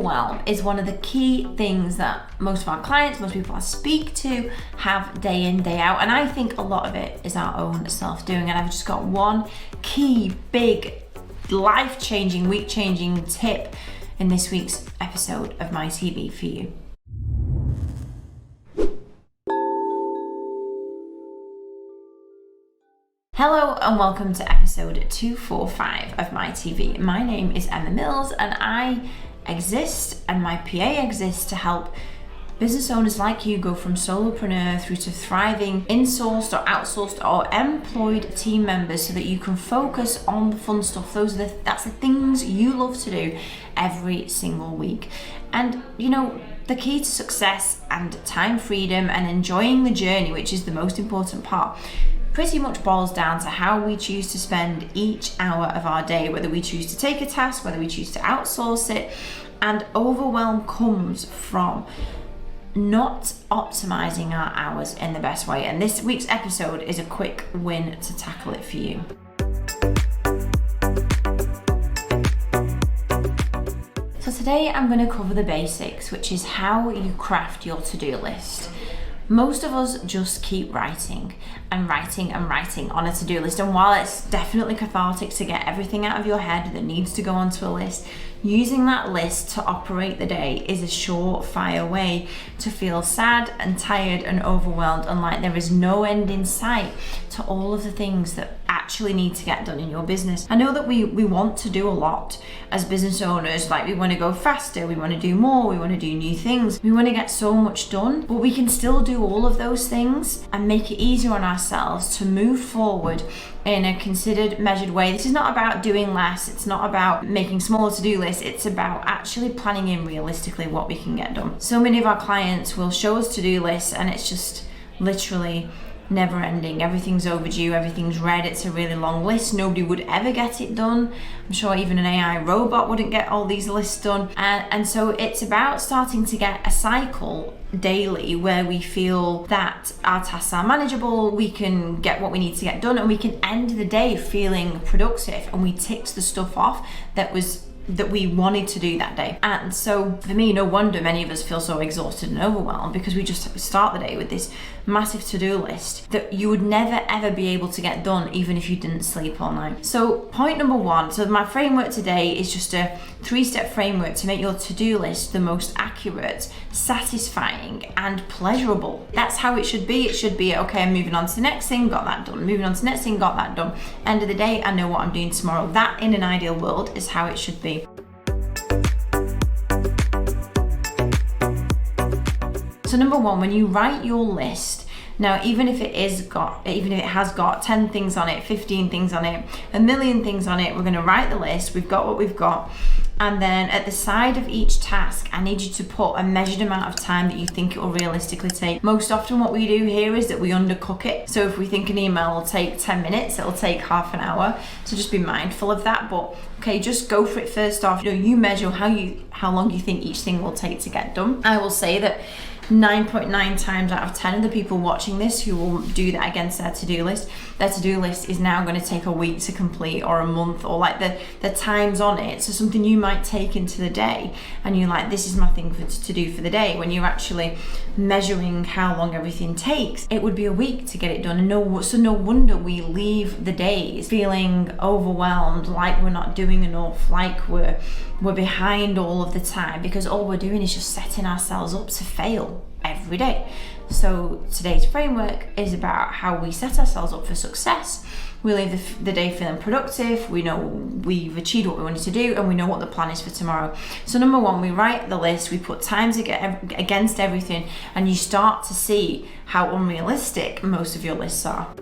overwhelm is one of the key things that most of our clients, most people I speak to have day in, day out. And I think a lot of it is our own self-doing. And I've just got one key, big, life-changing, week-changing tip in this week's episode of My TV for you. Hello and welcome to episode 245 of My TV. My name is Emma Mills and I exist and my PA exists to help business owners like you go from solopreneur through to thriving insourced or outsourced or employed team members so that you can focus on the fun stuff. That's the things you love to do every single week. And you know, the key to success and time freedom and enjoying the journey, which is the most important part, pretty much boils down to how we choose to spend each hour of our day, whether we choose to take a task, whether we choose to outsource it. And overwhelm comes from not optimizing our hours in the best way. And this week's episode is a quick win to tackle it for you. So today I'm going to cover the basics, which is how you craft your to-do list. Most of us just keep writing and writing and writing on a to-do list. And while it's definitely cathartic to get everything out of your head that needs to go onto a list, using that list to operate the day is a surefire way to feel sad and tired and overwhelmed and like there is no end in sight to all of the things that actually need to get done in your business. I know that we want to do a lot as business owners, like we want to go faster, we want to do more, we want to do new things, we want to get so much done, but we can still do all of those things and make it easier on ourselves to move forward in a considered, measured way. This is not about doing less, it's not about making smaller to-do lists, it's about actually planning in realistically what we can get done. So many of our clients will show us to-do lists and it's just literally never ending. Everything's overdue, everything's red, it's a really long list, nobody would ever get it done. I'm sure even an AI robot wouldn't get all these lists done. And so it's about starting to get a cycle daily where we feel that our tasks are manageable, we can get what we need to get done, and we can end the day feeling productive and we ticked the stuff off that we wanted to do that day. And so for me, no wonder many of us feel so exhausted and overwhelmed because we just start the day with this massive to-do list that you would never ever be able to get done even if you didn't sleep all night. So point number one, so my framework today is just a 3-step framework to make your to-do list the most accurate, satisfying and pleasurable. That's how it should be. It should be, okay, I'm moving on to the next thing, got that done, moving on to the next thing, got that done. End of the day, I know what I'm doing tomorrow. That in an ideal world is how it should be. So number one, when you write your list, now even if it has got 10 things on it, 15 things on it, a million things on it, we're going to write the list, we've got what we've got, and then at the side of each task, I need you to put a measured amount of time that you think it will realistically take. Most often what we do here is that we undercook it. So if we think an email will take 10 minutes, it'll take half an hour. So just be mindful of that. But okay, just go for it first off. You measure how long you think each thing will take to get done. I will say that 9.9 times out of 10 of the people watching this who will do that against their to-do list is now going to take a week to complete or a month, or like the time's on it. So something you might take into the day and you're like, this is my thing to do for the day. When you're actually measuring how long everything takes, it would be a week to get it done. And so no wonder we leave the days feeling overwhelmed, like we're not doing enough, like we're behind all of the time, because all we're doing is just setting ourselves up to fail every day. So today's framework is about how we set ourselves up for success. We leave the day feeling productive, we know we've achieved what we wanted to do, and we know what the plan is for tomorrow. So number one, we write the list, we put times against everything, and you start to see how unrealistic most of your lists are.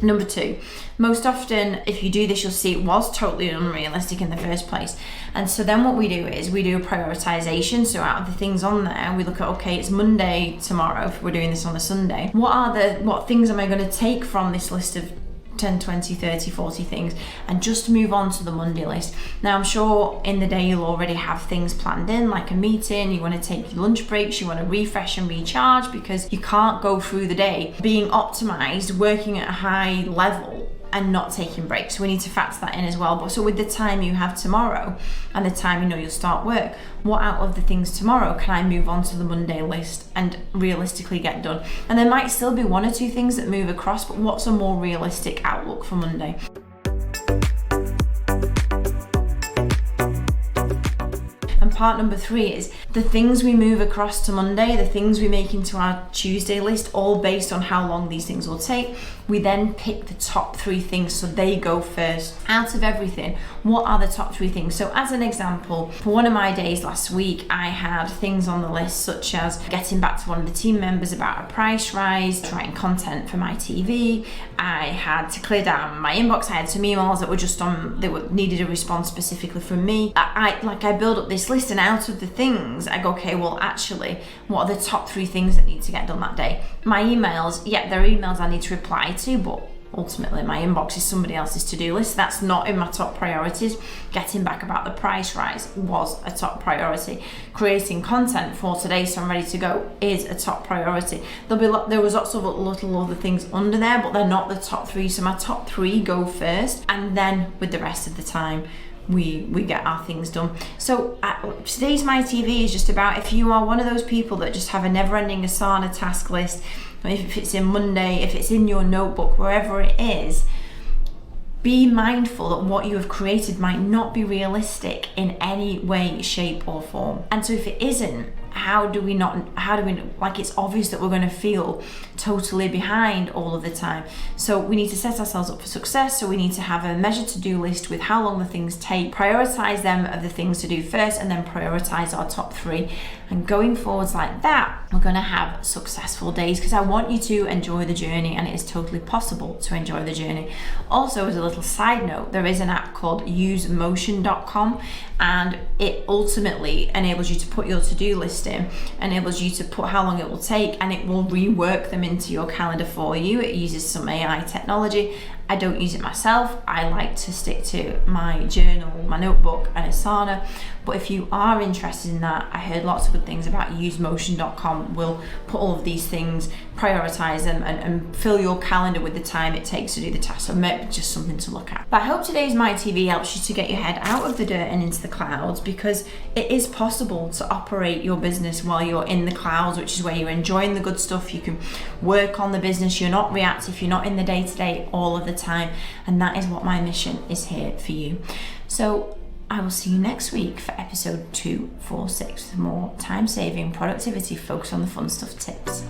Number two, most often if you do this, you'll see it was totally unrealistic in the first place. And so then what we do is we do a prioritization. So out of the things on there, we look at, okay, it's Monday tomorrow, if we're doing this on a Sunday. What things am I going to take from this list of 10, 20, 30, 40 things and just move on to the Monday list. Now I'm sure in the day you'll already have things planned in, like a meeting, you want to take your lunch breaks, you want to refresh and recharge, because you can't go through the day being optimized, working at a high level and not taking breaks. So we need to factor that in as well. But so with the time you have tomorrow and the time you know you'll start work, what out of the things tomorrow can I move on to the Monday list and realistically get done? And there might still be one or two things that move across, but what's a more realistic outlook for Monday? And part number 3 is the things we move across to Monday, the things we make into our Tuesday list, all based on how long these things will take. We then pick the top 3 things, so they go first. Out of everything, what are the top 3 things? So as an example, for one of my days last week, I had things on the list such as getting back to one of the team members about a price rise, writing content for my TV. I had to clear down my inbox. I had some emails that were just on, needed a response specifically from me. I build up this list, and out of the things, I go, okay, well, actually, what are the top 3 things that need to get done that day? My emails, yeah, there are emails I need to reply to, but ultimately my inbox is somebody else's to-do list. That's not in my top priorities. Getting back about the price rise was a top priority. Creating content for today so I'm ready to go is a top priority. There was lots of little other things under there, but they're not the top 3. So my top 3 go first, and then with the rest of the time, we get our things done. So today's My TV is just about, if you are one of those people that just have a never-ending Asana task list, if it's in Monday, if it's in your notebook, wherever it is, be mindful that what you have created might not be realistic in any way, shape or form. And so if it isn't, how do we like, it's obvious that we're going to feel totally behind all of the time. So we need to set ourselves up for success. So we need to have a measured to-do list with how long the things take, prioritize them of the things to do first, and then prioritize our top 3. And going forwards like that, we're going to have successful days, because I want you to enjoy the journey, and it is totally possible to enjoy the journey. Also, as a little side note, there is an app called usemotion.com, and it ultimately enables you to put your to-do list in, enables you to put how long it will take, and it will rework them into your calendar for you. It uses some AI technology. I don't use it myself. I like to stick to my journal, my notebook, and Asana. But if you are interested in that, I heard lots of good things about usemotion.com. We'll put all of these things, prioritize them, and fill your calendar with the time it takes to do the task. So maybe just something to look at. But I hope today's My TV helps you to get your head out of the dirt and into the clouds, because it is possible to operate your business while you're in the clouds, which is where you're enjoying the good stuff. You can work on the business. You're not reactive. You're not in the day-to-day all of the time. And that is what my mission is here for you. So I will see you next week for episode 246 with more time-saving, productivity, focus on the fun stuff tips.